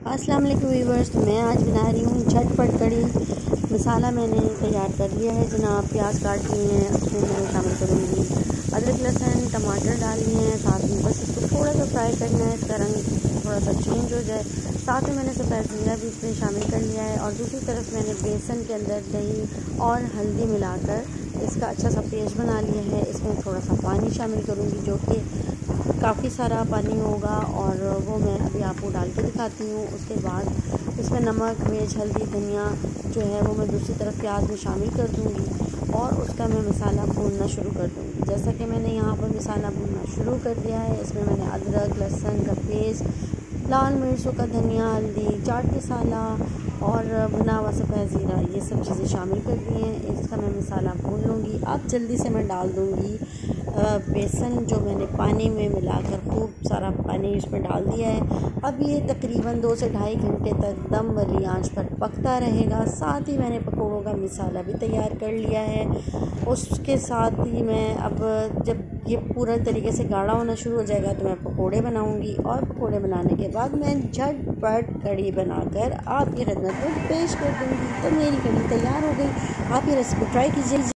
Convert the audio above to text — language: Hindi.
अस्सलाम वालेकुम व्यूअर्स। तो मैं आज बना रही हूँ झटपट कड़ी। मसाला मैंने तैयार कर लिया है जनाब। प्याज काट लिए हैं, उसमें मैं शामिल करूँगी अदरक लहसुन टमाटर डाल लिए हैं। साथ में बस इसको थोड़ा सा फ्राई करना है, इसका रंग थोड़ा सा चेंज हो जाए। साथ में मैंने सफ़ेद ज़ीरा भी इसमें शामिल कर लिया है और दूसरी तरफ मैंने बेसन के अंदर दही और हल्दी मिलाकर इसका अच्छा सा पेस्ट बना लिया है। इसमें थोड़ा सा पानी शामिल करूँगी जो कि काफ़ी सारा पानी होगा और वो मैं अभी आपको डाल के दिखाती हूँ। उसके बाद इसमें नमक मिर्च हल्दी धनिया जो है वो मैं दूसरी तरफ प्याज में शामिल कर दूँगी और उसका मैं मसाला भूनना शुरू कर दूँगी। जैसा कि मैंने यहाँ पर मसाला भूनना शुरू कर दिया है, इसमें मैंने अदरक लहसुन का पेस्ट, लाल मिर्चों का धनिया हल्दी चाट मसाला और भुना हुआ सफ़ेद ज़ीरा ये सब चीज़ें शामिल कर दी हैं। इसका मैं मसाला भून लूँगी। अब जल्दी से मैं डाल दूँगी बेसन जो मैंने पानी में मिलाकर खूब सारा पानी इसमें डाल दिया है। अब ये तकरीबन 2 से ढाई घंटे तक दम वाली आंच पर पकता रहेगा। साथ ही मैंने पकौड़ों का मसाला भी तैयार कर लिया है। उसके साथ ही मैं अब जब ये पूरा तरीके से गाढ़ा होना शुरू हो जाएगा तो मैं पकौड़े बनाऊंगी और पकौड़े बनाने के बाद मैं झटपट कड़ी बनाकर आपकी खिदमत में पेश कर दूंगी। तो मेरी कड़ी तैयार हो गई। आप ये रेसिपी ट्राई कीजिए।